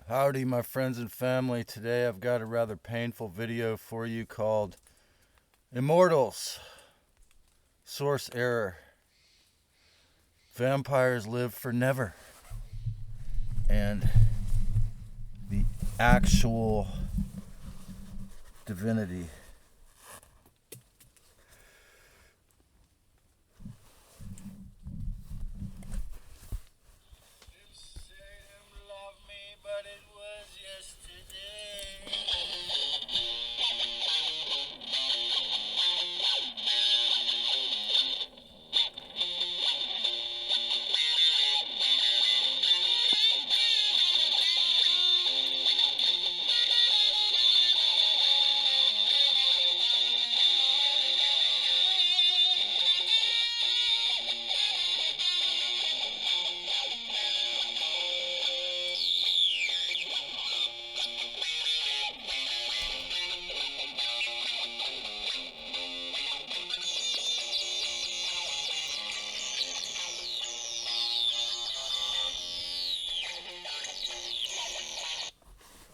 Howdy, my friends and family. Today I've got a rather painful video for you called Immortals. Source error. Vampires live for never. And the actual divinity.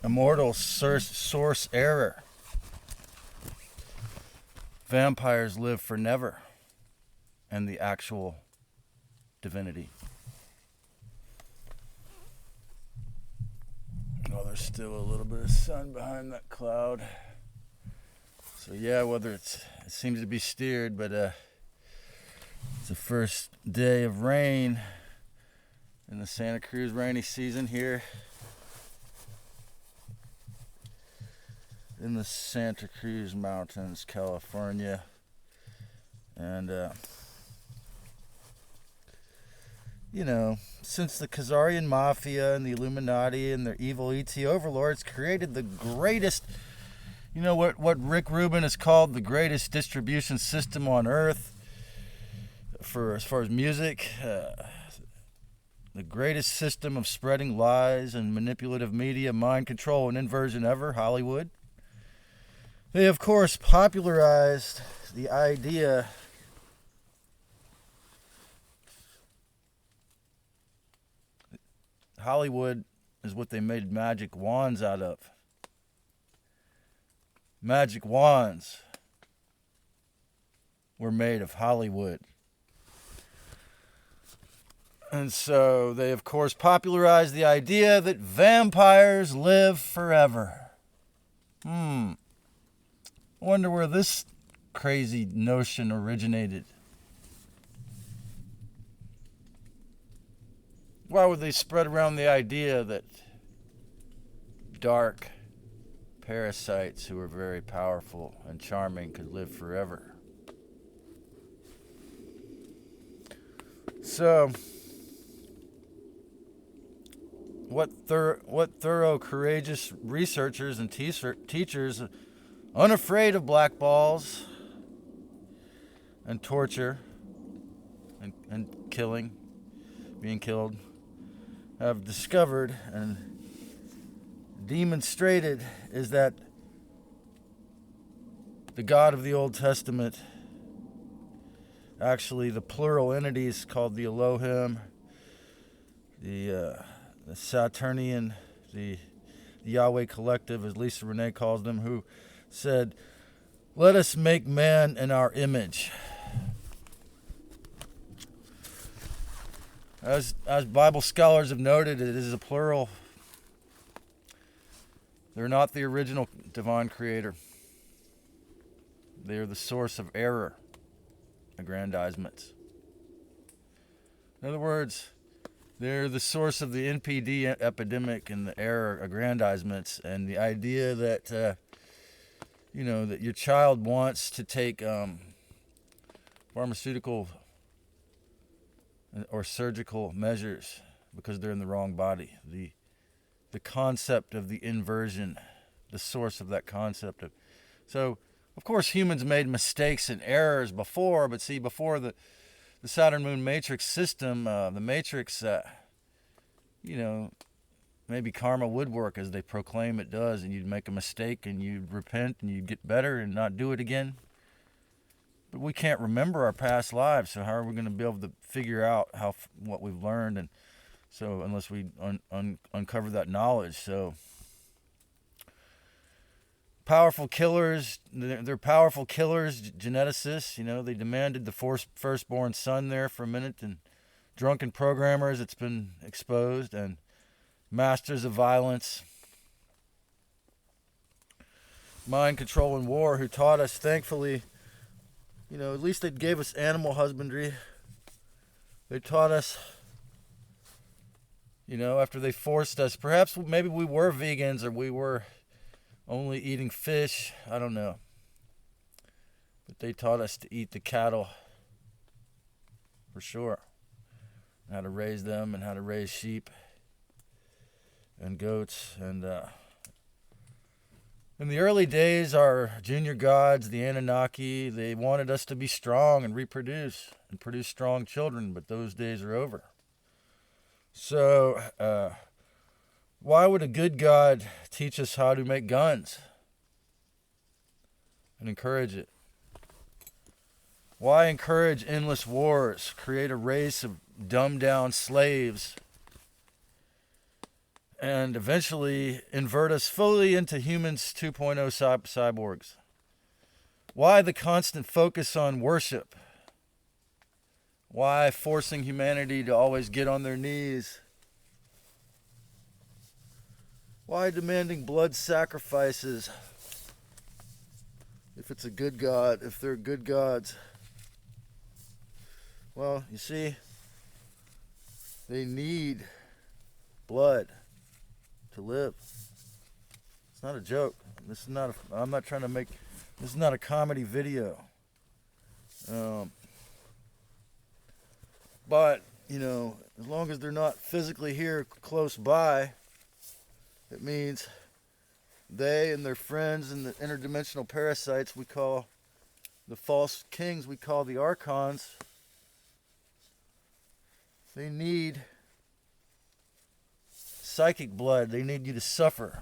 Immortal source error. Vampires live for never. And the actual divinity. Oh, there's still a little bit of sun behind that cloud. So yeah, it seems to be steered, but it's the first day of rain in the Santa Cruz rainy season here in the Santa Cruz Mountains, California. And since the Khazarian Mafia and the Illuminati and their evil ET overlords created the greatest, what Rick Rubin has called the greatest distribution system on earth for as far as music, the greatest system of spreading lies and manipulative media, mind control, and inversion ever, Hollywood. They, of course, popularized the idea Hollywood is what they made magic wands out of. Magic wands were made of Hollywood. And so they, of course, popularized the idea that vampires live forever. I wonder where this crazy notion originated. Why would they spread around the idea that dark parasites who are very powerful and charming could live forever? So, what thorough, courageous researchers and teachers, unafraid of black balls and torture and killing, being killed, have discovered and demonstrated is that the God of the Old Testament, actually the plural entities called the Elohim, the Saturnian, the Yahweh collective, as Lisa Renee calls them, who said, "Let us make man in our image." As Bible scholars have noted, it is a plural. They're not the original divine creator. They are the source of error, aggrandizements. In other words, they're the source of the NPD epidemic and the error aggrandizements and the idea that, that your child wants to take pharmaceutical or surgical measures because they're in the wrong body. The concept of the inversion, the source of that concept. So, of course, humans made mistakes and errors before, but see, before the Saturn Moon Matrix system, the Matrix, maybe karma would work as they proclaim it does, and you'd make a mistake and you'd repent and you'd get better and not do it again. But we can't remember our past lives, so how are we going to be able to figure out what we've learned and So unless we uncover that knowledge. So powerful killers, they're powerful killers, geneticists. You know, they demanded the firstborn son there for a minute, and drunken programmers, it's been exposed, and masters of violence, mind control and war, who taught us, thankfully, you know, at least they gave us animal husbandry. They taught us, you know, after they forced us, perhaps maybe we were vegans or we were only eating fish, I don't know. But they taught us to eat the cattle, for sure. How to raise them and how to raise sheep and goats. And in the early days, our junior gods, the Anunnaki, they wanted us to be strong and reproduce and produce strong children, but those days are over. So, why would a good God teach us how to make guns and encourage it? Why encourage endless wars, create a race of dumbed-down slaves, and eventually invert us fully into humans 2.0 cyborgs? Why the constant focus on worship? Why forcing humanity to always get on their knees? Why demanding blood sacrifices? If it's a good God, if they're good gods. Well, you see, they need blood to live. It's not a joke. This is not I'm not trying to make, this is not a comedy video. But, you know, as long as they're not physically here close by, it means they and their friends and the interdimensional parasites we call the false kings, we call the archons, they need psychic blood. They need you to suffer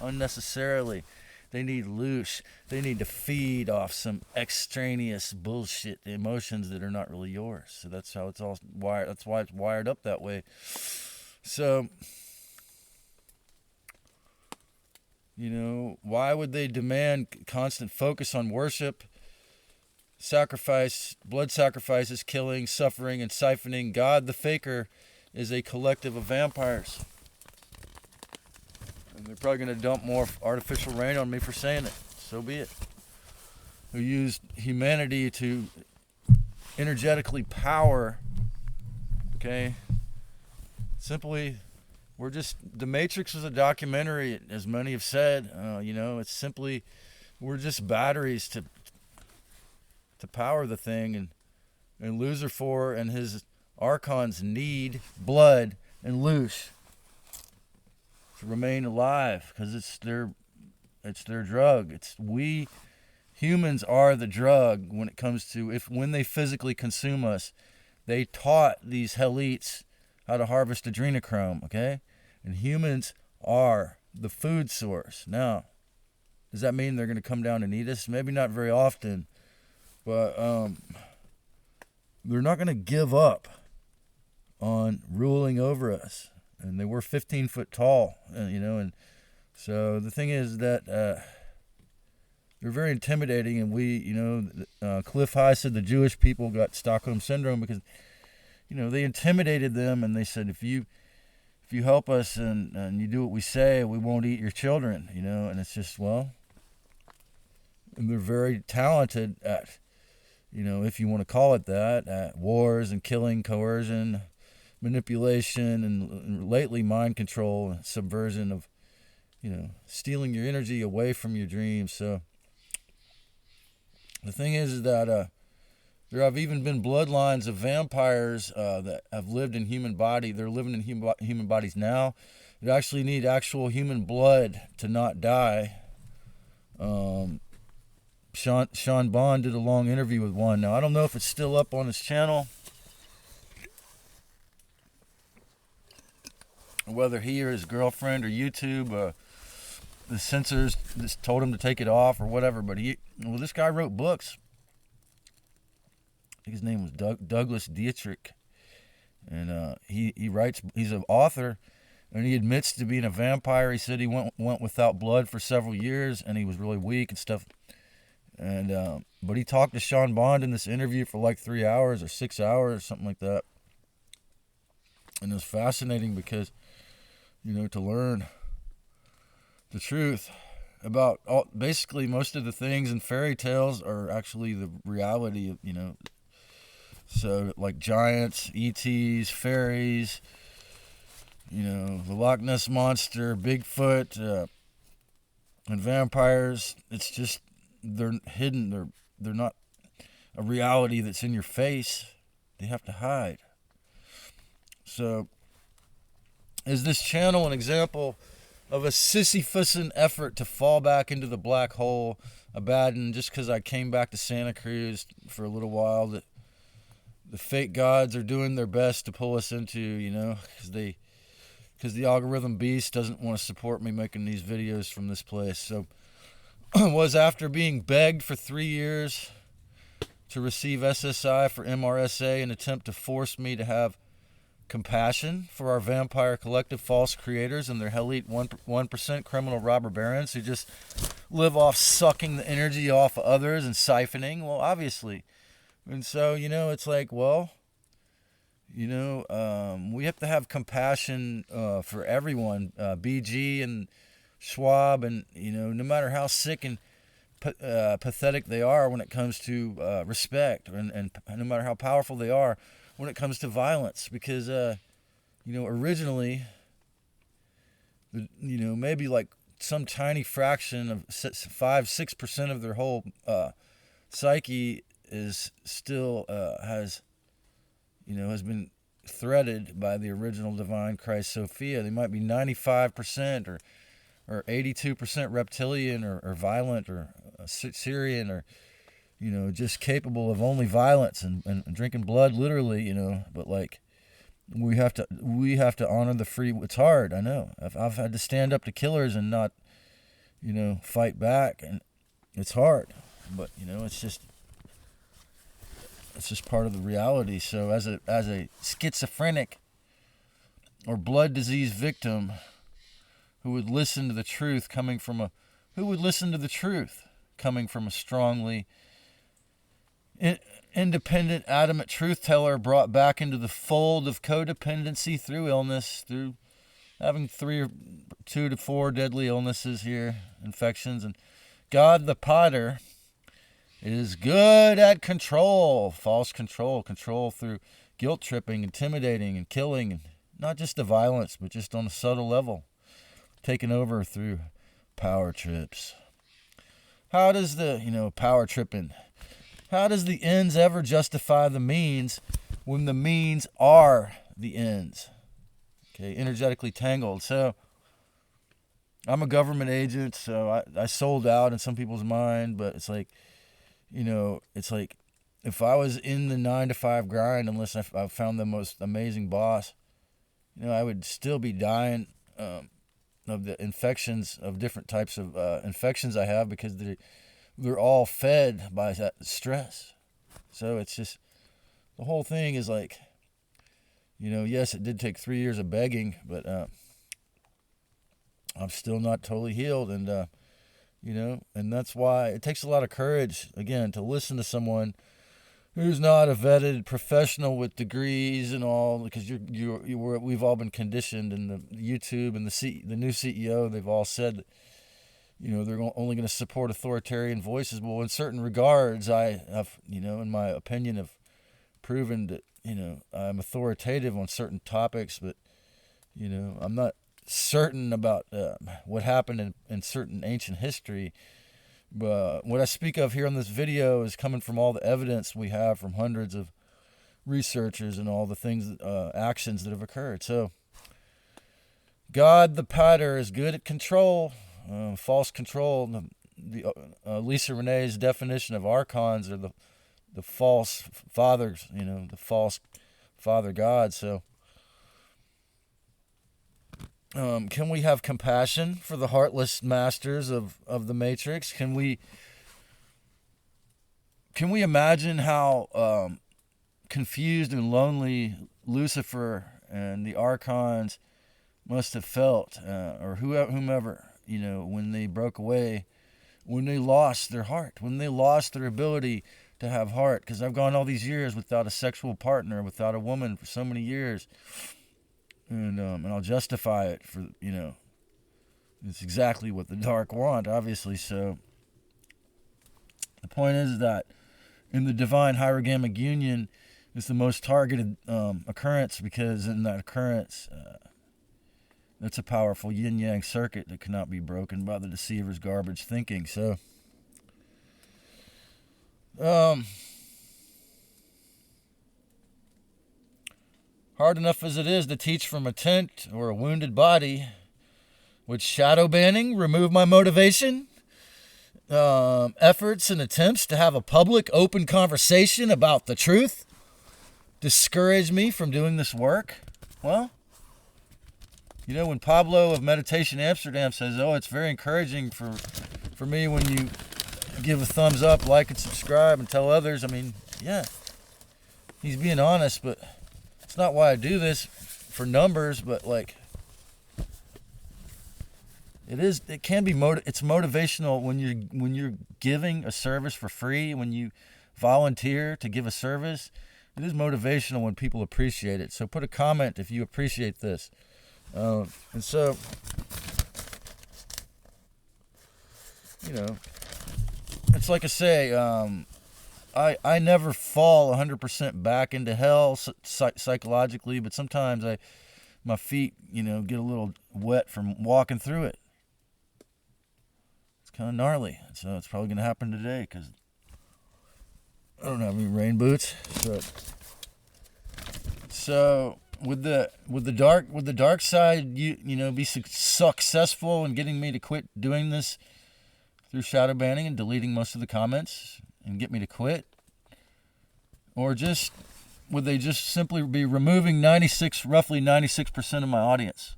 unnecessarily. They need loosh. They need to feed off some extraneous bullshit emotions that are not really yours. So that's how it's all wired. That's why it's wired up that way. So, you know, why would they demand constant focus on worship, sacrifice, blood sacrifices, killing, suffering, and siphoning? God the Faker is a collective of vampires. And they're probably going to dump more artificial rain on me for saying it. So be it. Who used humanity to energetically power, okay? Simply, we're just, The Matrix was a documentary, as many have said. You know, it's simply, we're just batteries to power the thing, and Lucifer and his archons need blood and loosh to remain alive, because it's their drug. We humans are the drug when it comes to, when they physically consume us. They taught these helites how to harvest adrenochrome, okay? And humans are the food source. Now, does that mean they're going to come down and eat us? Maybe not very often, but they're not going to give up on ruling over us. And they were 15 foot tall, you know, and so the thing is that they're very intimidating, and we, you know, Cliff High said the Jewish people got Stockholm Syndrome because, you know, they intimidated them, and they said, if you help us and you do what we say, we won't eat your children, you know. And it's just, well, and they're very talented at, you know, if you want to call it that, at wars and killing, coercion, manipulation, and lately mind control and subversion of, you know, stealing your energy away from your dreams. So the thing is that there have even been bloodlines of vampires that have lived in human body. They're living in human bodies now. They actually need actual human blood to not die. Sean Bond did a long interview with one. Now, I don't know if it's still up on his channel, whether he or his girlfriend or YouTube, the censors just told him to take it off or whatever. But this guy wrote books. I think his name was Douglas Dietrich, And he writes. He's an author, and he admits to being a vampire. He said he went without blood for several years, and he was really weak and stuff. And but he talked to Sean Bond in this interview for like 3 hours or 6 hours, something like that. And it was fascinating because, to learn the truth about basically most of the things in fairy tales are actually the reality of, so like giants, ETs, fairies, the Loch Ness Monster, Bigfoot, and vampires. It's just, they're hidden. They're not a reality that's in your face. They have to hide. So, is this channel an example of a Sisyphusian effort to fall back into the black hole, abandoned just because I came back to Santa Cruz for a little while? That the fake gods are doing their best to pull us into, because the algorithm beast doesn't want to support me making these videos from this place. So, was after being begged for 3 years to receive SSI for MRSA, an attempt to force me to have compassion for our vampire collective false creators and their elite 1% criminal robber barons who just live off sucking the energy off of others and siphoning. Well, obviously. And so, it's like, well, we have to have compassion for everyone, BG and Schwab, and, no matter how sick and pathetic they are when it comes to respect, and no matter how powerful they are when it comes to violence, because originally, maybe like some tiny fraction of 5-6% of their whole psyche is still has been threaded by the original divine Christ Sophia. They might be 95% or 82% reptilian or violent or Syrian, or just capable of only violence and drinking blood, literally, but like we have to honor the free. It's hard, I know. I've had to stand up to killers and not fight back, and it's hard, but it's just part of the reality. So as a schizophrenic or blood disease victim who would listen to the truth coming from a strongly independent, adamant truth teller, brought back into the fold of codependency through illness, through having 2 to 4 deadly illnesses here, infections, and God the Potter is good at control, false control through guilt tripping, intimidating, and killing, and not just the violence, but just on a subtle level, taken over through power trips. How does the, power tripping, how does the ends ever justify the means when the means are the ends? Okay, energetically tangled. So, I'm a government agent, so I sold out in some people's mind, but it's like, it's like if I was in the 9-to-5 grind, unless I found the most amazing boss, I would still be dying of the infections, of different types of infections I have, because they're all fed by that stress. So it's just, the whole thing is like, yes, it did take 3 years of begging, but I'm still not totally healed, and and that's why it takes a lot of courage, again, to listen to someone who's not a vetted professional with degrees and all, because we've all been conditioned, and the YouTube and the new CEO, they've all said that, they're only going to support authoritarian voices. Well, in certain regards, I have, in my opinion, have proven that, I'm authoritative on certain topics, but, I'm not certain about what happened in certain ancient history. But what I speak of here in this video is coming from all the evidence we have from hundreds of researchers and all the things, actions that have occurred. So, God the Potter is good at control, false control. Lisa Renee's definition of archons are the false fathers, the false father God. So, can we have compassion for the heartless masters of the Matrix? Can we imagine how confused and lonely Lucifer and the archons must have felt, or whomever, when they broke away, when they lost their heart, when they lost their ability to have heart. Because I've gone all these years without a sexual partner, without a woman for so many years, and I'll justify it for, it's exactly what the dark want, obviously. So the point is that in the divine hierogamic union is the most targeted occurrence, because in that occurrence, that's a powerful yin-yang circuit that cannot be broken by the deceiver's garbage thinking. So, hard enough as it is to teach from a tent or a wounded body, would shadow banning remove my motivation? Efforts and attempts to have a public, open conversation about the truth discourage me from doing this work? Well, when Pablo of Meditation Amsterdam says, it's very encouraging for me when you give a thumbs up, like, and subscribe, and tell others. I mean, yeah, he's being honest, but it's not why I do this for numbers, but like, it can be it's motivational when you're giving a service for free, when you volunteer to give a service. It is motivational when people appreciate it. So put a comment if you appreciate this. And so, it's like I say, I never fall 100% back into hell psychologically, but sometimes my feet, get a little wet from walking through it. It's kind of gnarly. So it's probably going to happen today because I don't have any rain boots. So with the dark side, be successful in getting me to quit doing this through shadow banning and deleting most of the comments and get me to quit, or would they just simply be removing roughly 96% of my audience?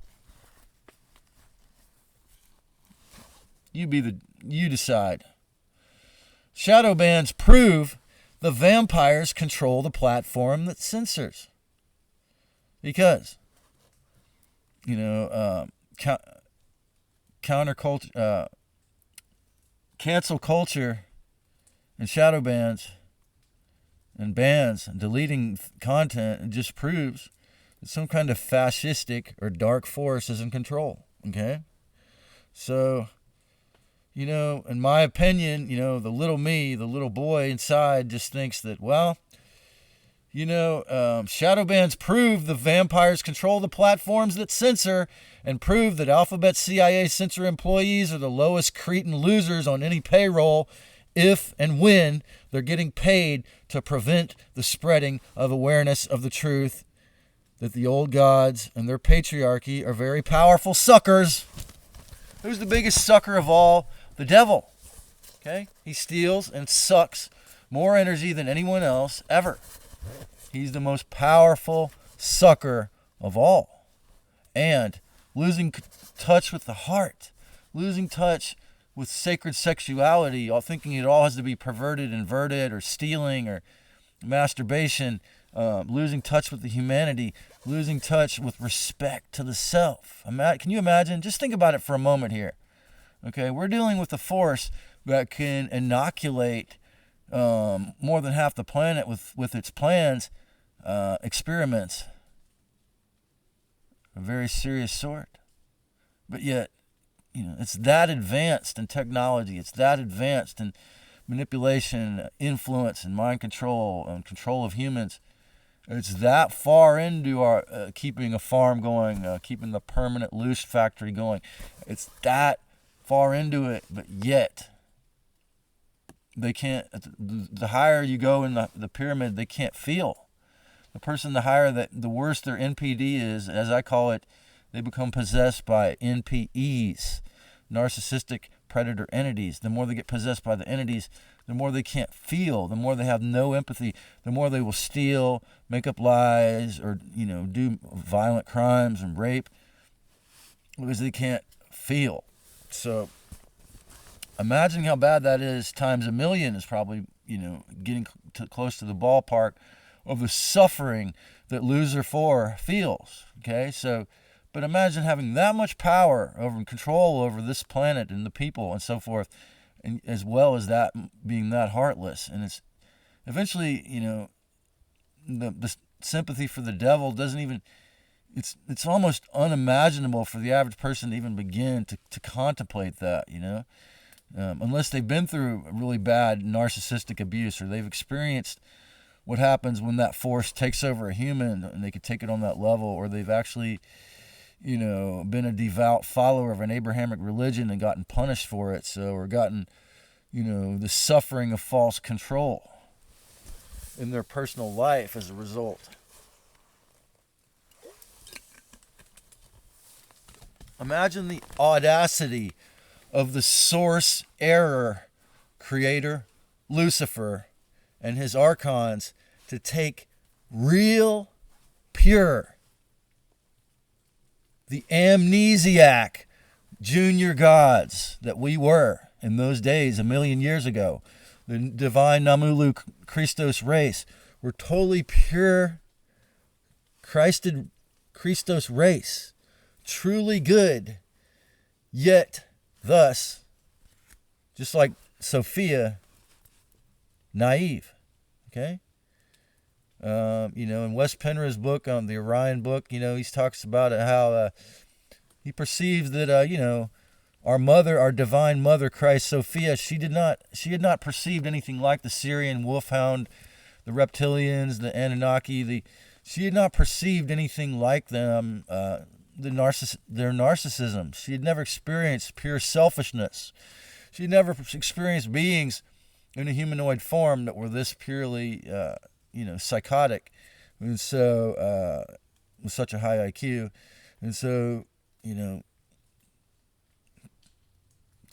You decide. Shadow bans prove the vampires control the platform that censors. Because, counterculture, cancel culture and shadow bans and bans and deleting content, it just proves that some kind of fascistic or dark force is in control. Okay? So, in my opinion, the little me, the little boy inside just thinks that, shadow bans prove the vampires control the platforms that censor, and prove that Alphabet CIA censor employees are the lowest cretin losers on any payroll if and when they're getting paid to prevent the spreading of awareness of the truth that the old gods and their patriarchy are very powerful suckers. Who's the biggest sucker of all? The devil. Okay? He steals and sucks more energy than anyone else ever. He's the most powerful sucker of all. And losing touch with the heart, losing touch with sacred sexuality, all thinking it all has to be perverted, inverted, or stealing, or masturbation, losing touch with the humanity, losing touch with respect to the self. Can you imagine? Just think about it for a moment here. Okay, we're dealing with a force that can inoculate more than half the planet with its plans, experiments, a very serious sort. But yet, it's that advanced in technology, it's that advanced in manipulation, influence, and mind control, and control of humans. It's that far into our keeping a farm going, keeping the permanent loosh factory going. It's that far into it, but yet they can't. The higher you go in the pyramid, they can't feel. The person, the higher the worse their NPD is, as I call it, they become possessed by NPEs, narcissistic predator entities. The more they get possessed by the entities, the more they can't feel, the more they have no empathy, the more they will steal, make up lies, or do violent crimes and rape, because they can't feel. So imagine how bad that is times a million is probably, getting close to the ballpark of the suffering that Loser 4 feels. Okay, so, but imagine having that much power over and control over this planet and the people and so forth, and as well as that being that heartless. And it's eventually, the sympathy for the devil doesn't even, it's almost unimaginable for the average person to even begin to contemplate that, unless they've been through really bad narcissistic abuse, or they've experienced what happens when that force takes over a human and they could take it on that level, or they've actually, been a devout follower of an Abrahamic religion and gotten punished for it, or gotten, the suffering of false control in their personal life as a result. Imagine the audacity of the source error creator, Lucifer, and his archons to take real, pure, the amnesiac junior gods that we were in those days a million years ago, the divine Namulu Christos race, were totally pure Christos race, truly good, yet thus, just like Sophia, naive. Okay? In Wes Penra's book, the Orion book, he talks about how he perceives that, our mother, our divine mother, Christ Sophia, she had not perceived anything like the Syrian wolfhound, the reptilians, the Anunnaki. She had not perceived anything like them, their narcissism. She had never experienced pure selfishness. She had never experienced beings in a humanoid form that were this purely, psychotic, and so with such a high IQ, and so,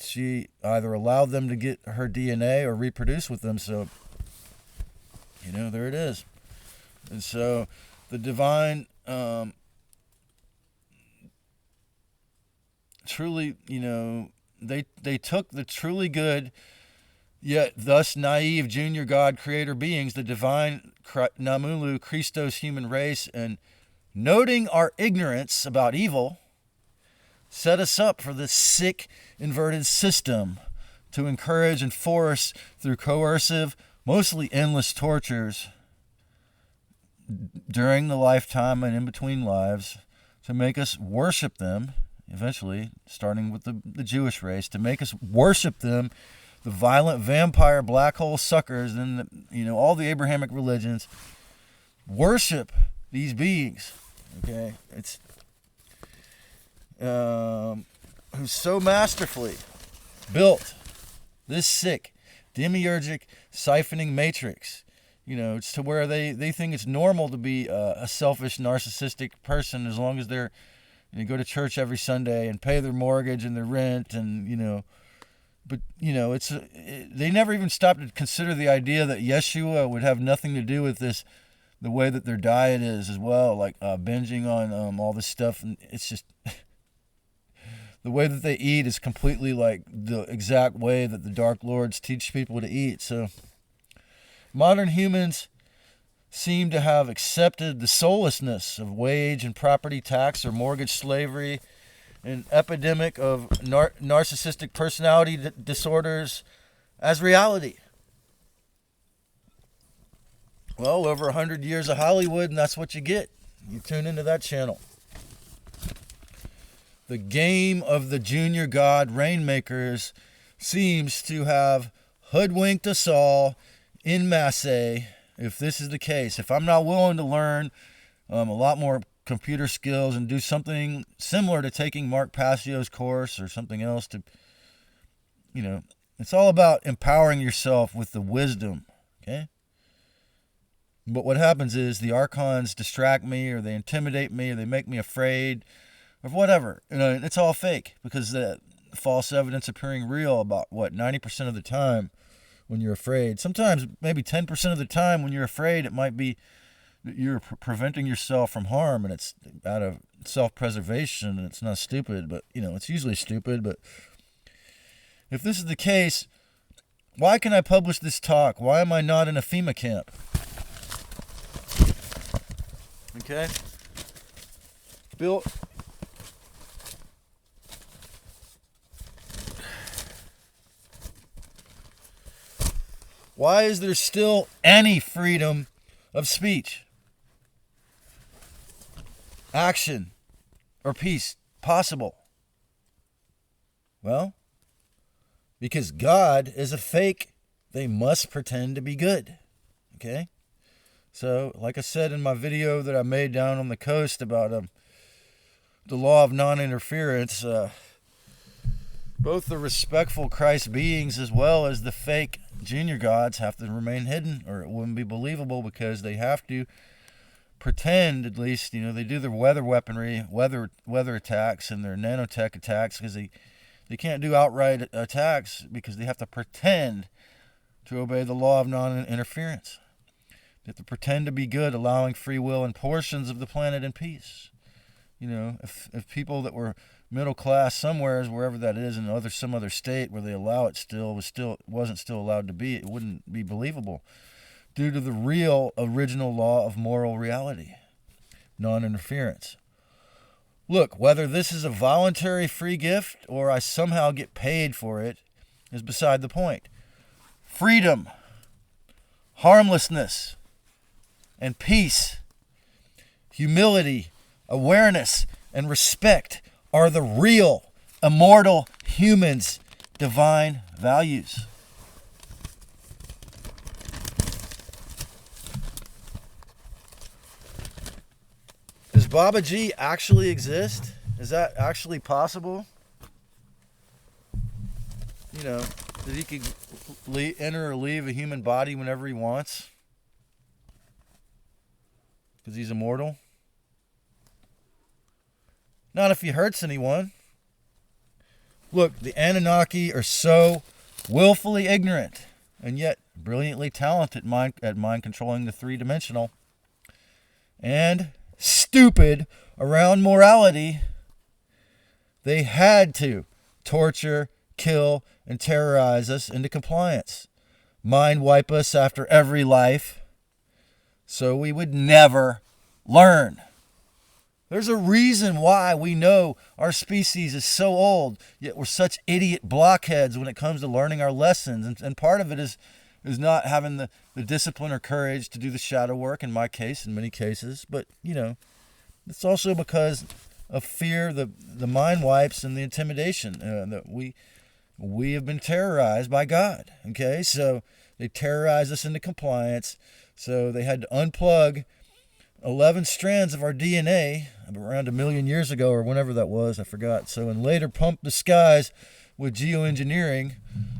she either allowed them to get her DNA or reproduce with them. So, there it is. And so, the divine, truly, they took the truly good, yet thus naive junior god creator beings, the divine Namulu Christos human race, and noting our ignorance about evil, set us up for this sick, inverted system to encourage and force through coercive, mostly endless tortures during the lifetime and in between lives, to make us worship them, eventually, starting with the Jewish race, to make us worship them, the violent vampire black hole suckers, and all the Abrahamic religions worship these beings. Okay, it's who so masterfully built this sick demiurgic siphoning matrix. It's to where they think it's normal to be a selfish, narcissistic person as long as they go to church every Sunday and pay their mortgage and their rent, and but they never even stopped to consider the idea that Yeshua would have nothing to do with this, the way that their diet is as well, like binging on all this stuff, and it's just the way that they eat is completely like the exact way that the Dark Lords teach people to eat. So modern humans seem to have accepted the soullessness of wage and property tax or mortgage slavery, an epidemic of narcissistic personality disorders as reality. Well, over 100 years of Hollywood, and that's what you get. You tune into that channel. The game of the junior god rainmakers seems to have hoodwinked us all in masse. If this is the case, if I'm not willing to learn a lot more computer skills and do something similar to taking Mark Passio's course or something else to, it's all about empowering yourself with the wisdom, okay? But what happens is the archons distract me, or they intimidate me, or they make me afraid, or whatever. It's all fake, because the false evidence appearing real about, 90% of the time when you're afraid. Sometimes maybe 10% of the time when you're afraid, it might be that you're preventing yourself from harm, and it's out of self-preservation, and it's not stupid, but, it's usually stupid. But if this is the case, why can I publish this talk? Why am I not in a FEMA camp? Okay? Bill, why is there still any freedom of speech, action, or peace possible? Well, because God is a fake, they must pretend to be good. Okay? So, like I said in my video that I made down on the coast about the law of non-interference, both the respectful Christ beings as well as the fake junior gods have to remain hidden, or it wouldn't be believable, because they have to pretend, at least, they do their weather weaponry, weather attacks and their nanotech attacks, because they can't do outright attacks because they have to pretend to obey the law of non-interference. They have to pretend to be good, allowing free will and portions of the planet in peace. If people that were middle class somewheres, wherever that is, in some other state where they allow it wasn't still allowed to be, it wouldn't be believable, due to the real original law of moral reality, non-interference. Look, whether this is a voluntary free gift or I somehow get paid for it is beside the point. Freedom, harmlessness, and peace, humility, awareness, and respect are the real, immortal humans' divine values. Does Baba G actually exist? Is that actually possible? That he could enter or leave a human body whenever he wants? Because he's immortal? Not if he hurts anyone. Look, the Anunnaki are so willfully ignorant and yet brilliantly talented at mind controlling the three-dimensional, and stupid around morality. They had to torture, kill, and terrorize us into compliance, mind wipe us after every life, so we would never learn. There's a reason why we know our species is so old, yet we're such idiot blockheads when it comes to learning our lessons. And part of it is not having the discipline or courage to do the shadow work, in my case, in many cases. But, it's also because of fear, the mind wipes, and the intimidation that we have been terrorized by God. Okay, so they terrorized us into compliance. So they had to unplug 11 strands of our DNA around 1 million years ago, or whenever that was, I forgot. So, and later pump the skies with geoengineering,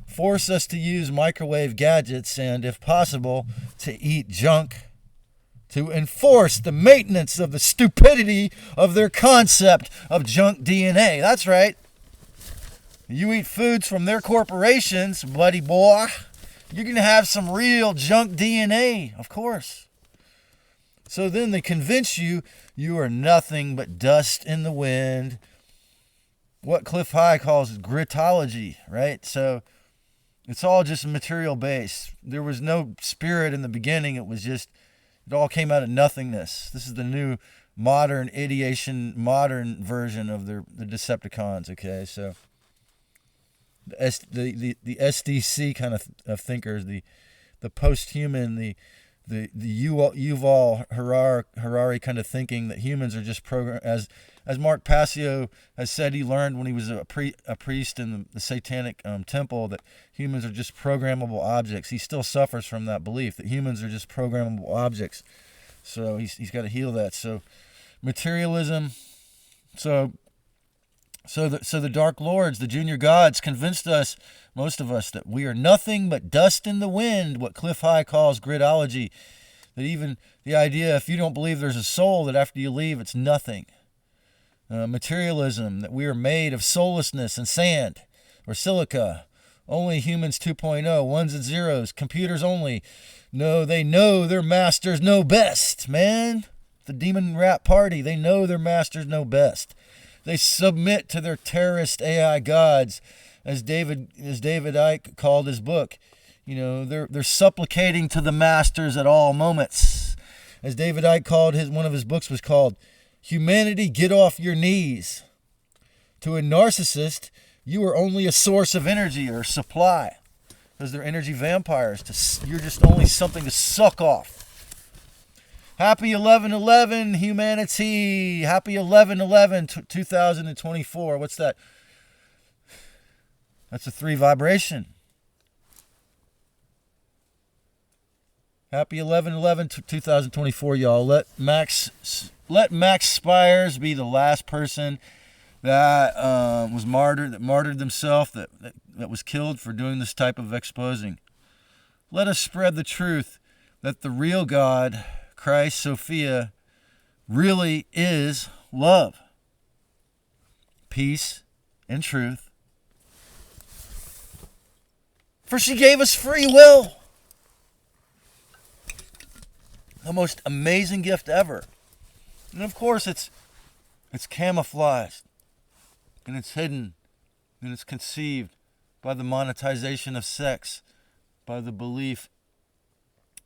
force us to use microwave gadgets, and, if possible, to eat junk, to enforce the maintenance of the stupidity of their concept of junk DNA. That's right. You eat foods from their corporations, buddy boy, you're going to have some real junk DNA, of course. So then they convince you are nothing but dust in the wind. What Cliff High calls gritology, right? So it's all just material based. There was no spirit in the beginning. It all came out of nothingness. This is the new modern ideation, modern version of the Decepticons, okay? So the SDC kind of thinkers, the post-human, the Yuval Harari kind of thinking that humans are just programmed, as Mark Passio has said he learned when he was a priest in the Satanic temple, that humans are just programmable objects. He still suffers from that belief that humans are just programmable objects. So he's got to heal that. So materialism. So the Dark Lords, the junior gods, convinced us, most of us, that we are nothing but dust in the wind, what Cliff High calls gridology. That even the idea, if you don't believe there's a soul, that after you leave, it's nothing. Materialism, that we are made of soullessness and sand, or silica. Only humans 2.0, ones and zeros, computers only. No, they know their masters know best, man. The demon rat party, they know their masters know best. They submit to their terrorist AI gods, as David Icke called his book. They're supplicating to the masters at all moments. as David Icke called one of his books was called, Humanity, Get Off Your Knees. To a narcissist, you are only a source of energy or supply, because they're energy vampires. You're just only something to suck off. Happy 11/11, humanity. Happy 11/11, 2024. What's that? That's a 3 vibration. Happy 11/11, 2024, y'all. Let Max Spires be the last person that was martyred, that martyred themselves, that was killed for doing this type of exposing. Let us spread the truth that the real God, Christ, Sophia, really is love, peace, and truth. For she gave us free will. The most amazing gift ever. And of course it's camouflaged, and it's hidden, and it's conceived by the monetization of sex, by the belief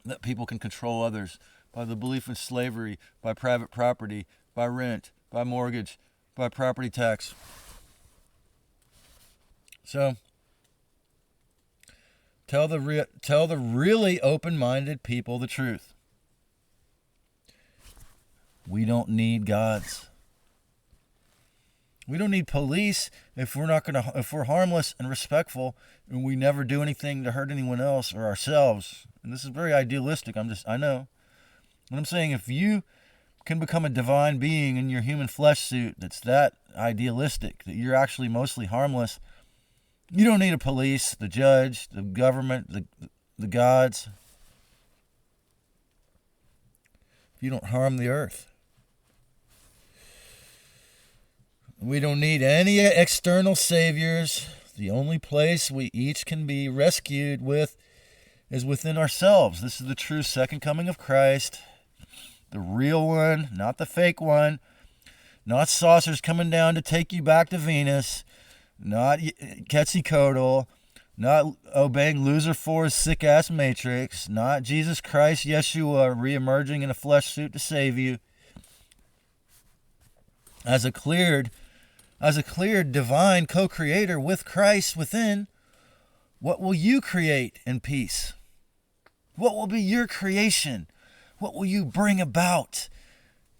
that people can control others, by the belief in slavery, by private property, by rent, by mortgage, by property tax. So, tell the really open-minded people the truth. We don't need gods. We don't need police if we're harmless and respectful, and we never do anything to hurt anyone else or ourselves. And this is very idealistic. I know. But I'm saying, if you can become a divine being in your human flesh suit that's that idealistic, that you're actually mostly harmless, you don't need a police, the judge, the government, the gods. If you don't harm the earth. We don't need any external saviors. The only place we each can be rescued with is within ourselves. This is the true second coming of Christ. The real one, not the fake one. Not saucers coming down to take you back to Venus. Not Quetzalcoatl. Not obeying Loser 4's sick-ass matrix. Not Jesus Christ, Yeshua, re-emerging in a flesh suit to save you. As a cleared divine co-creator with Christ within, what will you create in peace? What will be your creation? What will you bring about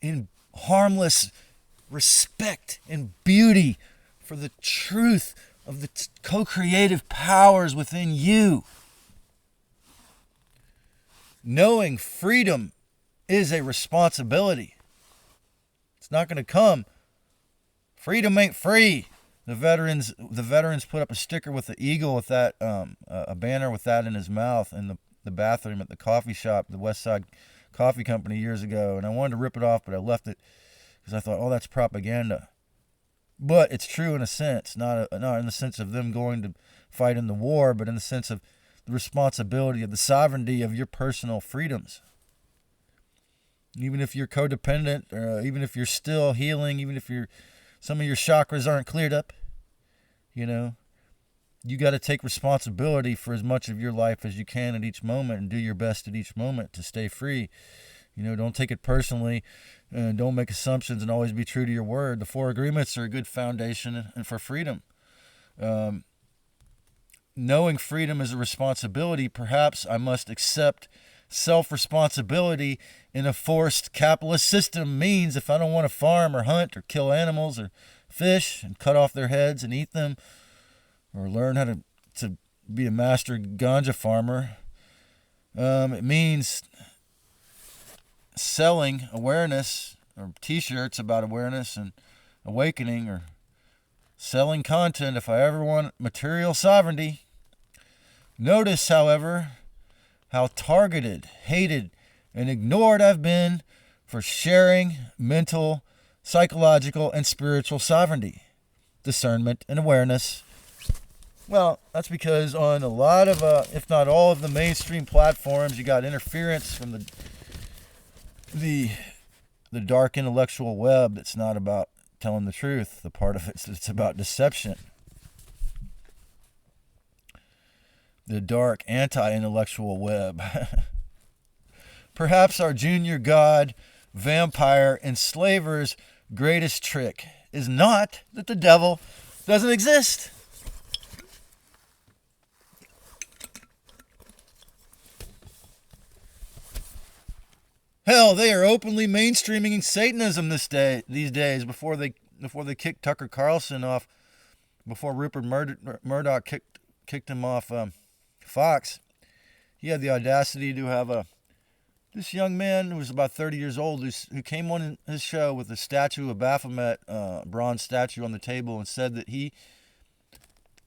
in harmless respect and beauty for the truth of the co-creative powers within you? Knowing freedom is a responsibility. It's not going to come. Freedom ain't free. The veterans put up a sticker with the eagle with that, a banner with that in his mouth in the bathroom at the coffee shop, the West Side Coffee Company, years ago. And I wanted to rip it off, but I left it because I thought, oh, that's propaganda. But it's true in a sense, not in the sense of them going to fight in the war, but in the sense of the responsibility of the sovereignty of your personal freedoms. Even if you're codependent, or even if you're still healing, even if some of your chakras aren't cleared up, you got to take responsibility for as much of your life as you can at each moment, and do your best at each moment to stay free. Don't take it personally, and don't make assumptions, and always be true to your word. The 4 agreements are a good foundation and for freedom. Knowing freedom is a responsibility, perhaps I must accept self-responsibility in a forced capitalist system means if I don't want to farm or hunt or kill animals or fish and cut off their heads and eat them, or learn how to be a master ganja farmer, it means selling awareness or t-shirts about awareness and awakening, or selling content if I ever want material sovereignty. Notice, however, how targeted, hated, and ignored I've been for sharing mental, psychological, and spiritual sovereignty, discernment, and awareness. Well, that's because on a lot of, if not all of the mainstream platforms, you got interference from the dark intellectual web that's not about telling the truth. The part of it's about deception. The dark anti-intellectual web. Perhaps our junior god, vampire, enslaver's greatest trick is not that the devil doesn't exist. Hell, they are openly mainstreaming Satanism these days. Before they kicked Tucker Carlson off, before Rupert Murdoch kicked him off Fox, he had the audacity to have this young man who was about 30 years old who came on his show with a statue of Baphomet, bronze statue on the table, and said that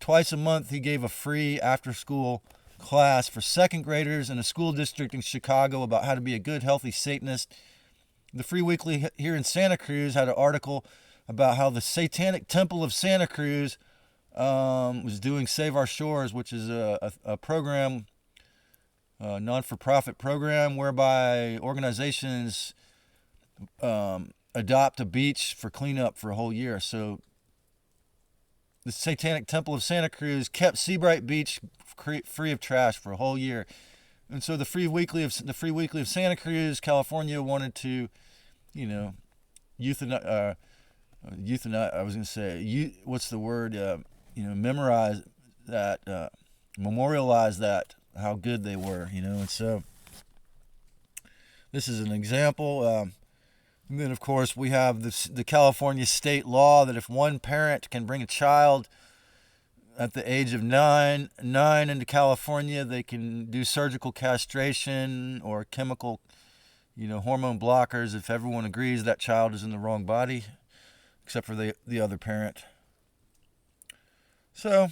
twice a month he gave a free after-school class for second graders in a school district in Chicago about how to be a good, healthy Satanist. The Free Weekly here in Santa Cruz had an article about how the Satanic Temple of Santa Cruz was doing Save Our Shores, which is a program, a non-for-profit program whereby organizations adopt a beach for cleanup for a whole year. So the Satanic Temple of Santa Cruz kept Seabright Beach free of trash for a whole year. And so the Free Weekly of Santa Cruz, California, wanted to, euthanize. I was going to say, what's the word? Memorize that, memorialize that, how good they were, And so this is an example. And then, of course, we have the California state law that if one parent can bring a child at the age of nine into California, they can do surgical castration or chemical, hormone blockers if everyone agrees that child is in the wrong body, except for the other parent. So,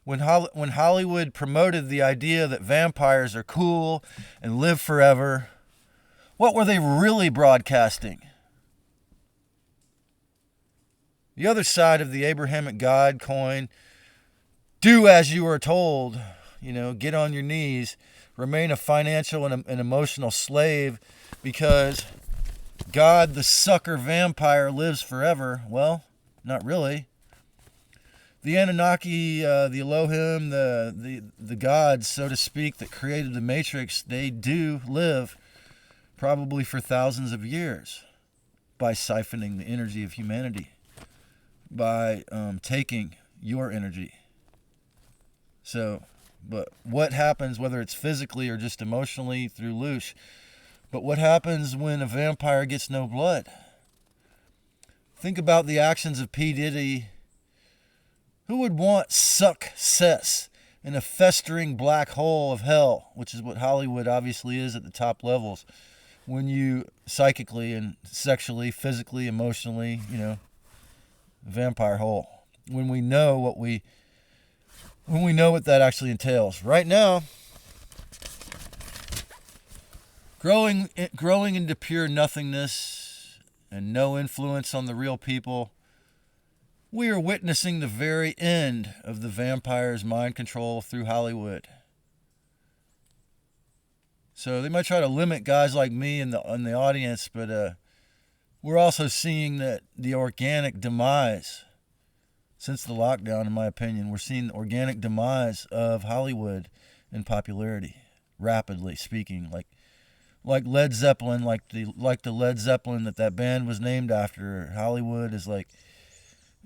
when Hollywood promoted the idea that vampires are cool and live forever, what were they really broadcasting? The other side of the Abrahamic God coin, do as you are told, get on your knees, remain a financial and emotional slave because God, the sucker vampire, lives forever. Well, not really. The Anunnaki, the Elohim, the gods, so to speak, that created the Matrix, they do live probably for thousands of years by siphoning the energy of humanity, by taking your energy. So, but what happens, whether it's physically or just emotionally through loosh, but what happens when a vampire gets no blood? Think about the actions of P. Diddy. Who would want success in a festering black hole of hell, which is what Hollywood obviously is at the top levels, when you psychically and sexually, physically, emotionally, vampire hole, when we know what that actually entails. Right now, growing into pure nothingness and no influence on the real people, we are witnessing the very end of the vampire's mind control through Hollywood. So they might try to limit guys like me in the audience, but we're also seeing that the organic demise, since the lockdown, in my opinion, we're seeing the organic demise of Hollywood in popularity, rapidly speaking. Like Led Zeppelin, like the Led Zeppelin that band was named after. Hollywood is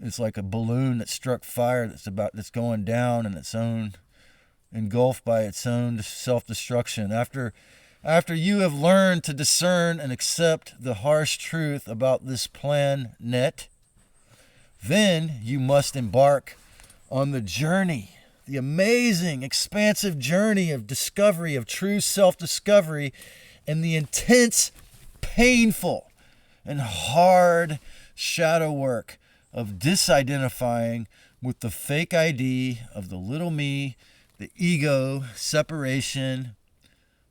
it's like a balloon that struck fire that's going down in its own, engulfed by its own self-destruction. After you have learned to discern and accept the harsh truth about this planet, then you must embark on the journey, the amazing, expansive journey of discovery, of true self-discovery, and the intense, painful, and hard shadow work of disidentifying with the fake ID of the little me, the ego, separation,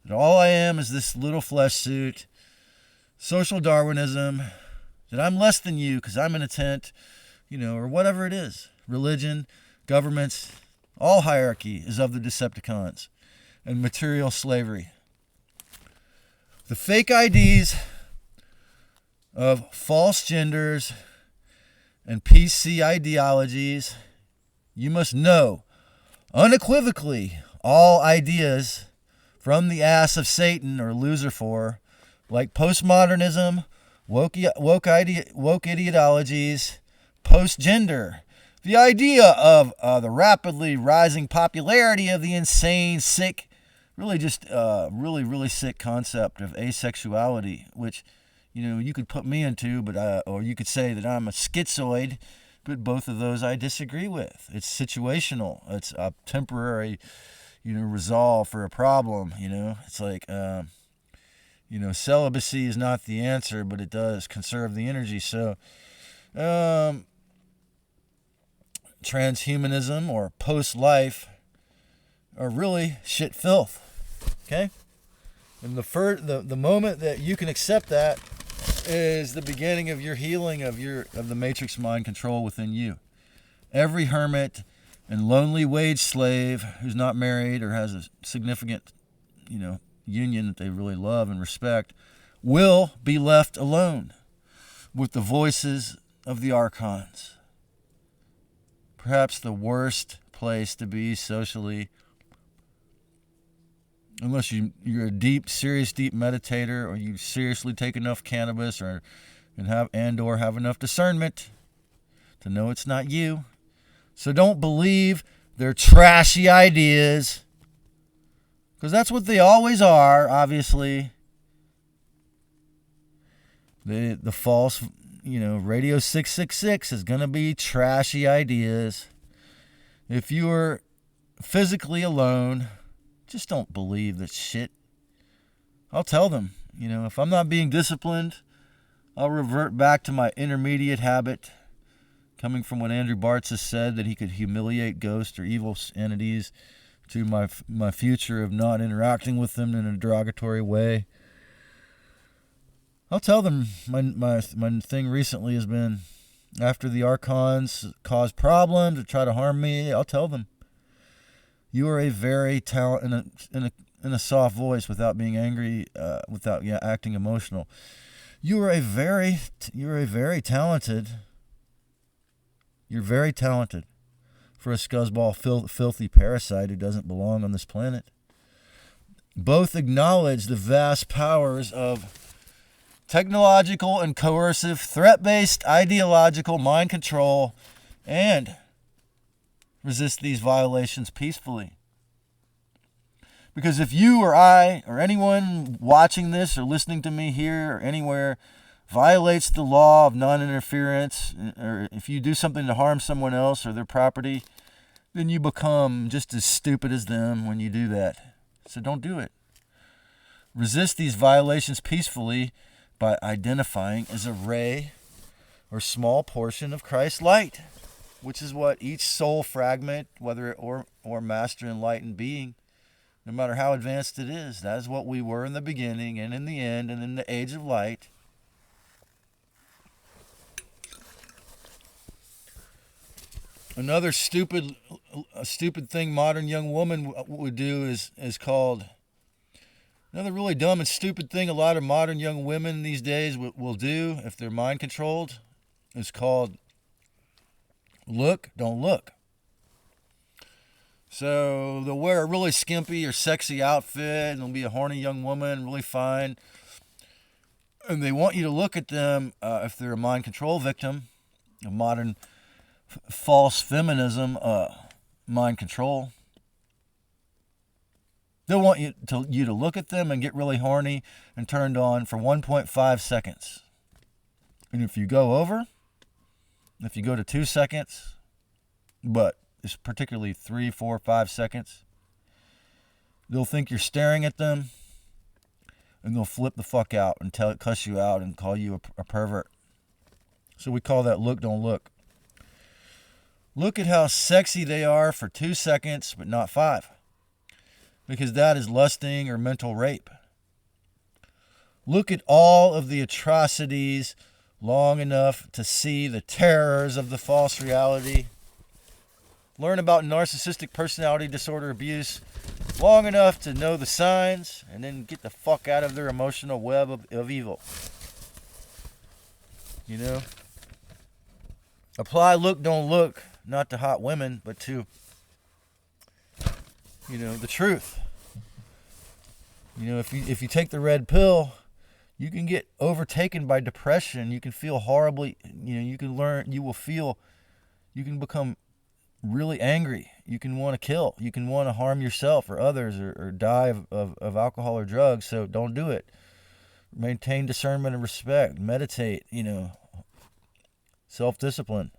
that all I am is this little flesh suit, social Darwinism, that I'm less than you because I'm in a tent, or whatever it is. Religion, governments, all hierarchy is of the Decepticons, and material slavery. The fake IDs of false genders and PC ideologies, you must know unequivocally all ideas from the ass of Satan or Lucifer, like postmodernism, woke ideologies, post-gender. The idea of the rapidly rising popularity of the insane, sick, really sick concept of asexuality, which, you could put me into, but or you could say that I'm a schizoid, but both of those I disagree with. It's situational. It's a temporary, resolve for a problem. It's like, celibacy is not the answer, but it does conserve the energy. So, transhumanism or post-life are really shit filth. Okay? And the moment that you can accept that is the beginning of your healing of the matrix mind control within you. Every hermit and lonely wage slave who's not married or has a significant, union that they really love and respect will be left alone with the voices of the archons. Perhaps the worst place to be socially, unless you're a serious deep meditator, or you seriously take enough cannabis or have enough discernment to know it's not you. So don't believe their trashy ideas, because that's what they always are, obviously. The false, Radio 666 is going to be trashy ideas. If you are physically alone, just don't believe that shit. I'll tell them, if I'm not being disciplined, I'll revert back to my intermediate habit, coming from what Andrew Bartz has said, that he could humiliate ghosts or evil entities, to my future of not interacting with them in a derogatory way. I'll tell them my thing recently has been, after the archons cause problems or try to harm me, I'll tell them, you are a very in a soft voice, without being angry, without acting emotional. You're very talented. You're very talented for a scuzzball, filthy parasite who doesn't belong on this planet. Both acknowledge the vast powers of technological and coercive, threat-based, ideological mind control, and resist these violations peacefully. Because if you or I or anyone watching this or listening to me here or anywhere violates the law of non-interference, or if you do something to harm someone else or their property, then you become just as stupid as them when you do that. So don't do it. Resist these violations peacefully by identifying as a ray or small portion of Christ's light, which is what each soul fragment, whether or master enlightened being, no matter how advanced it is, that is what we were in the beginning and in the end and in the age of light. Another stupid thing modern young woman would do is called, another really dumb and stupid thing a lot of modern young women these days will do if they're mind controlled is called look, don't look. So they'll wear a really skimpy or sexy outfit, and they'll be a horny young woman, really fine. And they want you to look at them if they're a mind control victim of modern false feminism, mind control. They'll want you to look at them and get really horny and turned on for 1.5 seconds. And if you go to 2 seconds, but it's particularly 3, 4, 5 seconds, they'll think you're staring at them, and they'll flip the fuck out and cuss you out and call you a pervert. So we call that look, don't look. Look at how sexy they are for 2 seconds, but not 5. Because that is lusting or mental rape. Look at all of the atrocities long enough to see the terrors of the false reality. Learn about narcissistic personality disorder abuse long enough to know the signs, and then get the fuck out of their emotional web of evil. Apply look, don't look, not to hot women, but to, the truth. You know, if you take the red pill, you can get overtaken by depression. You can feel horribly, you can become really angry. You can want to kill. You can want to harm yourself or others, or die of alcohol or drugs. So don't do it. Maintain discernment and respect. Meditate, self-discipline.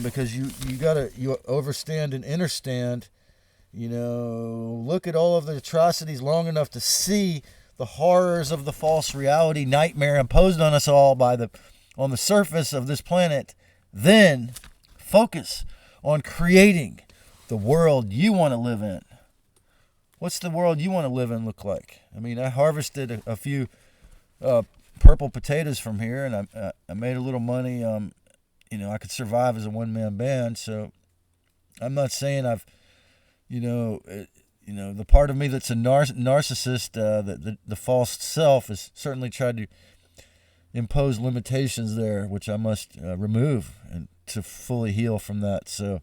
Because you overstand and understand, look at all of the atrocities long enough to see the horrors of the false reality nightmare imposed on us all on the surface of this planet. Then focus on creating the world you want to live in. What's the world you want to live in look like? I mean, I harvested a few purple potatoes from here, and I made a little money. I could survive as a one-man band, so I'm not saying I've, the part of me that's a narcissist, the false self, has certainly tried to impose limitations there, which I must remove and to fully heal from that. So,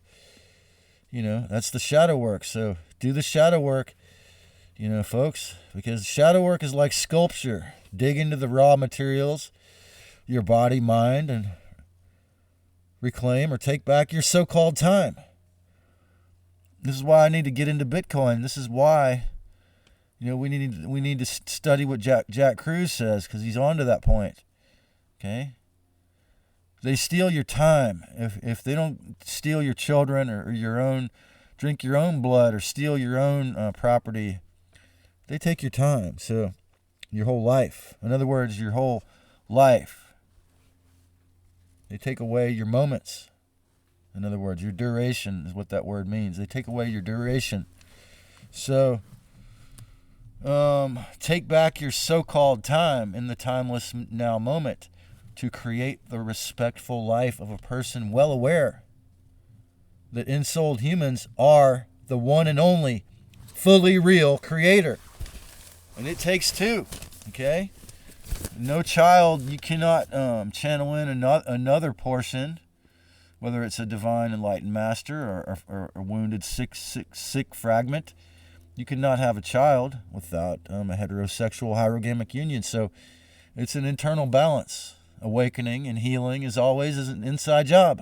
that's the shadow work. So do the shadow work, folks, because shadow work is like sculpture. Dig into the raw materials, your body, mind, and reclaim or take back your so-called time. This is why I need to get into Bitcoin. This is why, we need to study what Jack Cruz says, because he's on to that point. Okay? They steal your time. If they don't steal your children or drink your own blood or steal your own property, they take your time. So your whole life. In other words, your whole life. They take away your moments. In other words, your duration is what that word means. They take away your duration. So, take back your so-called time in the timeless now moment to create the respectful life of a person well aware that ensouled humans are the one and only fully real creator. And it takes two, okay? No child, you cannot channel in another portion, whether it's a divine enlightened master or a wounded sick fragment. You cannot have a child without a heterosexual hierogamic union. So it's an internal balance. Awakening and healing is always an inside job.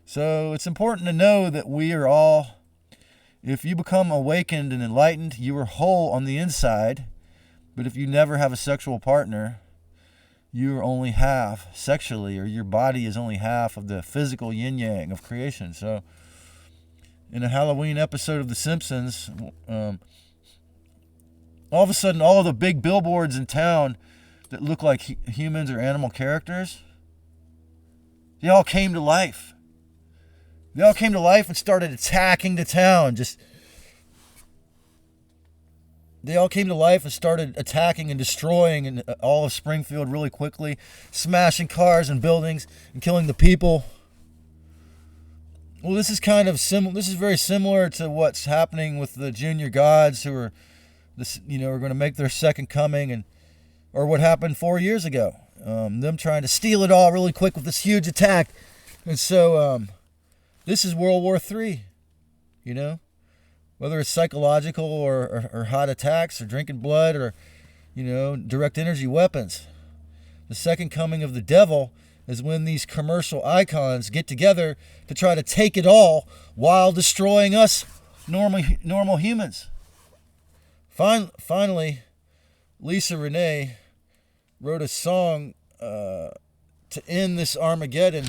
So it's important to know that we are all, if you become awakened and enlightened, you are whole on the inside. But if you never have a sexual partner, you are only half sexually, or your body is only half of the physical yin-yang of creation. So in a Halloween episode of The Simpsons, all of a sudden all of the big billboards in town that look like humans or animal characters, they all came to life. They all came to life and started attacking the town. They all came to life and started attacking and destroying all of Springfield really quickly, smashing cars and buildings and killing the people. Well, this is kind of similar. This is very similar to what's happening with the junior gods who are going to make their second coming, or what happened 4 years ago. Them trying to steal it all really quick with this huge attack. And so this is World War III, whether it's psychological or hot attacks or drinking blood or, direct energy weapons. The second coming of the devil is when these commercial icons get together to try to take it all while destroying us normal humans. Finally, Lisa Renee wrote a song to end this Armageddon.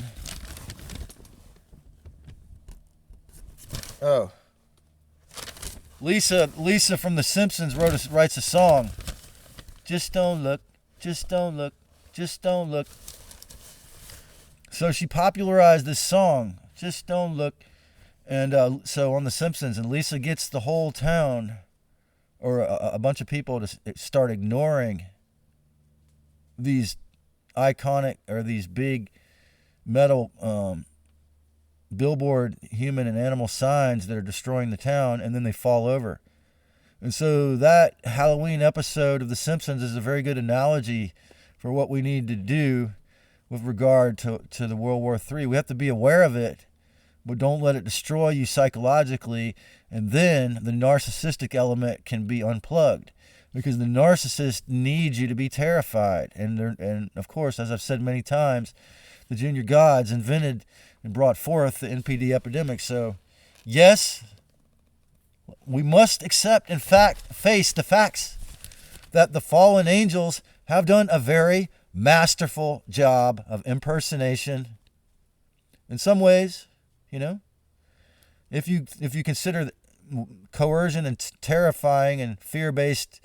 Oh. Lisa from The Simpsons writes a song. Just don't look, just don't look, just don't look. So she popularized this song, Just Don't Look. And so on The Simpsons, and Lisa gets the whole town, or a bunch of people, to start ignoring these iconic, or these big metal billboard human and animal signs that are destroying the town, and then they fall over. And so that Halloween episode of The Simpsons is a very good analogy for what we need to do with regard to the World War III. We have to be aware of it, but don't let it destroy you psychologically. And then the narcissistic element can be unplugged, because the narcissist needs you to be terrified. And of course, as I've said many times, the junior gods invented and brought forth the NPD epidemic. So yes, we must accept, in fact, face the facts that the fallen angels have done a very masterful job of impersonation. In some ways, if you consider coercion and terrifying and fear-based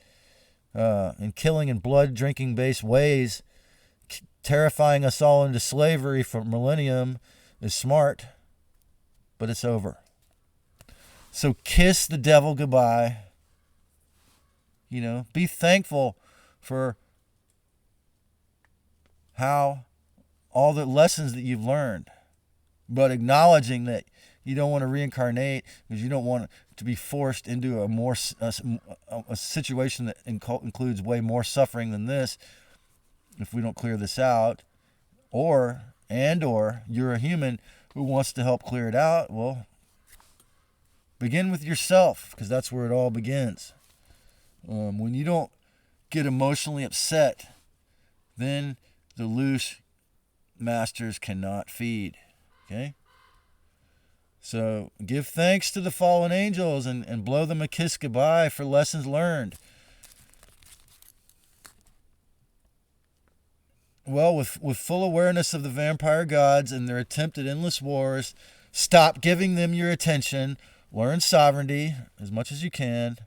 and killing and blood-drinking based ways, terrifying us all into slavery for millennium is smart, but it's over. So kiss the devil goodbye. Be thankful for how all the lessons that you've learned, but acknowledging that you don't want to reincarnate because you don't want to be forced into a situation that includes way more suffering than this if we don't clear this out, or you're a human who wants to help clear it out. Well, begin with yourself, because that's where it all begins. When you don't get emotionally upset, then the loosh masters cannot feed. Okay? So give thanks to the fallen angels and blow them a kiss goodbye for lessons learned. Well, with full awareness of the vampire gods and their attempted endless wars, stop giving them your attention. Learn sovereignty as much as you can.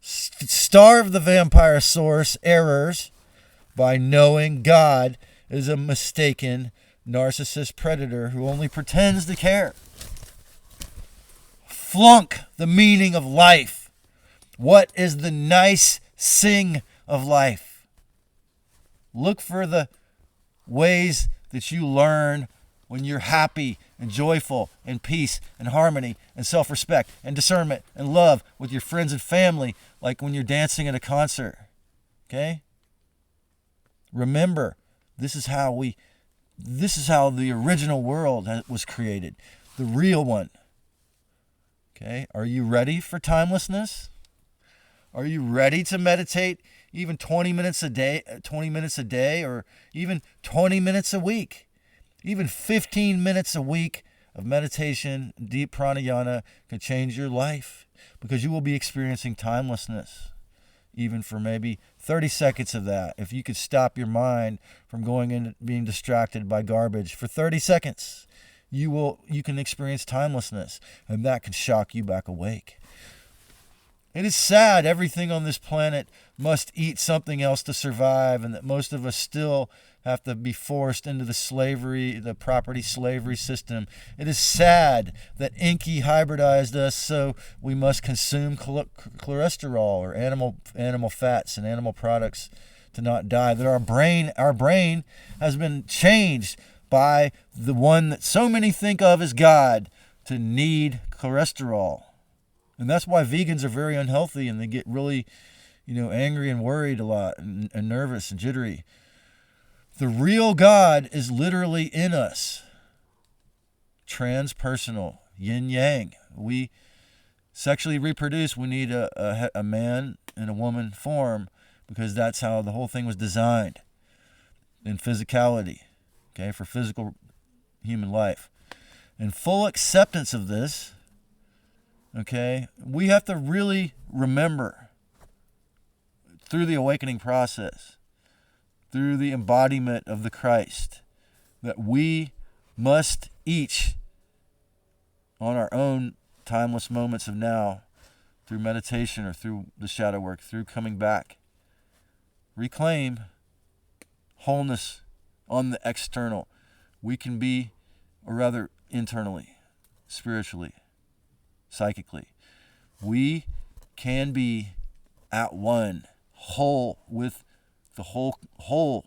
Starve the vampire source errors by knowing God is a mistaken narcissist predator who only pretends to care. Flunk the meaning of life. What is the nice sing of life? Look for the ways that you learn when you're happy and joyful and peace and harmony and self-respect and discernment and love with your friends and family, like when you're dancing at a concert. Okay? Remember, this is how the original world was created. The real one. Okay? Are you ready for timelessness? Are you ready to meditate even 20 minutes a day, or even 20 minutes a week? Even 15 minutes a week of meditation, deep pranayama, can change your life, because you will be experiencing timelessness, even for maybe 30 seconds of that. If you could stop your mind from going into being distracted by garbage for 30 seconds, you can experience timelessness, and that can shock you back awake. It is sad everything on this planet must eat something else to survive, and that most of us still have to be forced into the property slavery system. It is sad that Enki hybridized us so we must consume cholesterol or animal fats and animal products to not die. That our brain has been changed by the one that so many think of as God to need cholesterol. And that's why vegans are very unhealthy, and they get really, angry and worried a lot and nervous and jittery. The real God is literally in us. Transpersonal, yin yang. We sexually reproduce. We need a man and a woman form, because that's how the whole thing was designed in physicality, okay, for physical human life. In full acceptance of this, okay, we have to really remember through the awakening process, through the embodiment of the Christ, that we must each, on our own timeless moments of now, through meditation or through the shadow work, through coming back, reclaim wholeness on the external. We can be, or rather internally, spiritually, psychically, we can be at one, whole with the whole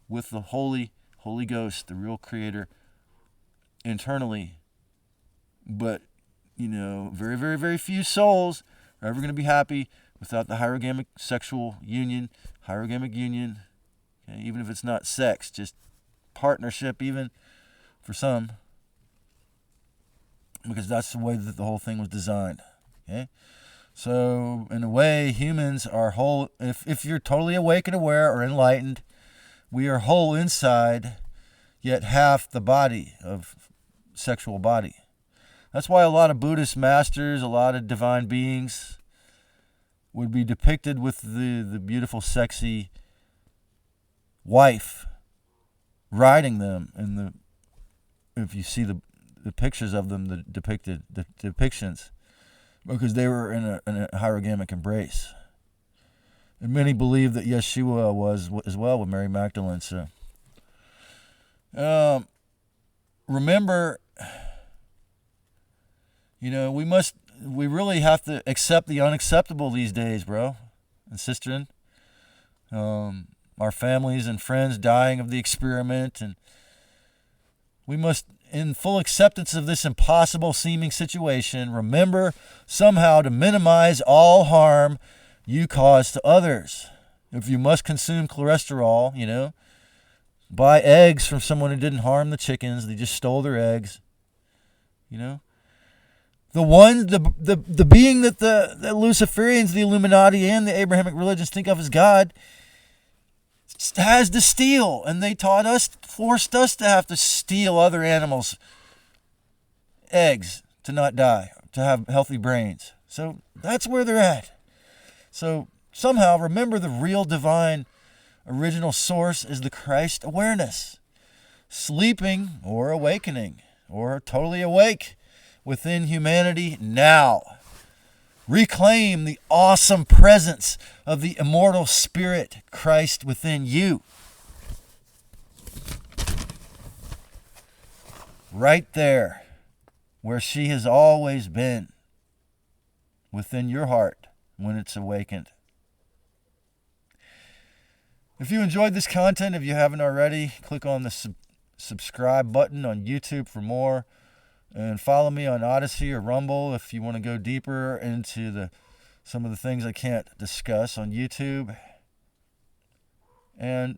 with the Holy Ghost, the real Creator, internally. But very, very, very few souls are ever going to be happy without the hierogamic sexual union, okay? Even if it's not sex, just partnership, even for some. because that's the way that the whole thing was designed. Okay? So, in a way, humans are whole. If you're totally awake and aware or enlightened, we are whole inside, yet half the body of sexual body. That's why a lot of Buddhist masters, a lot of divine beings would be depicted with the beautiful, sexy wife riding them if you see the pictures of them, the depictions, because they were in a hierogamic embrace. And many believe that Yeshua was as well with Mary Magdalene. So, remember, we really have to accept the unacceptable these days, bro and sister. Our families and friends dying of the experiment, and we must, in full acceptance of this impossible seeming situation, remember somehow to minimize all harm you cause to others. If you must consume cholesterol, buy eggs from someone who didn't harm the chickens, they just stole their eggs. The being that the Luciferians, the Illuminati, and the Abrahamic religions think of as God has to steal, and they forced us to have to steal other animals' eggs to not die, to have healthy brains. So that's where they're at. So somehow remember the real divine original source is the Christ awareness, sleeping or awakening or totally awake within humanity now. Reclaim the awesome presence of the immortal spirit, Christ, within you. Right there, where she has always been, within your heart when it's awakened. If you enjoyed this content, if you haven't already, click on the subscribe button on YouTube for more. And follow me on Odyssey or Rumble if you want to go deeper into some of the things I can't discuss on YouTube. And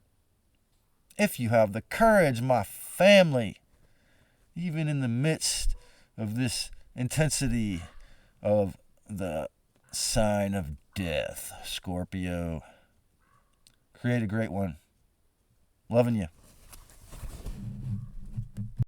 if you have the courage, my family, even in the midst of this intensity of the sign of death, Scorpio, create a great one. Loving you.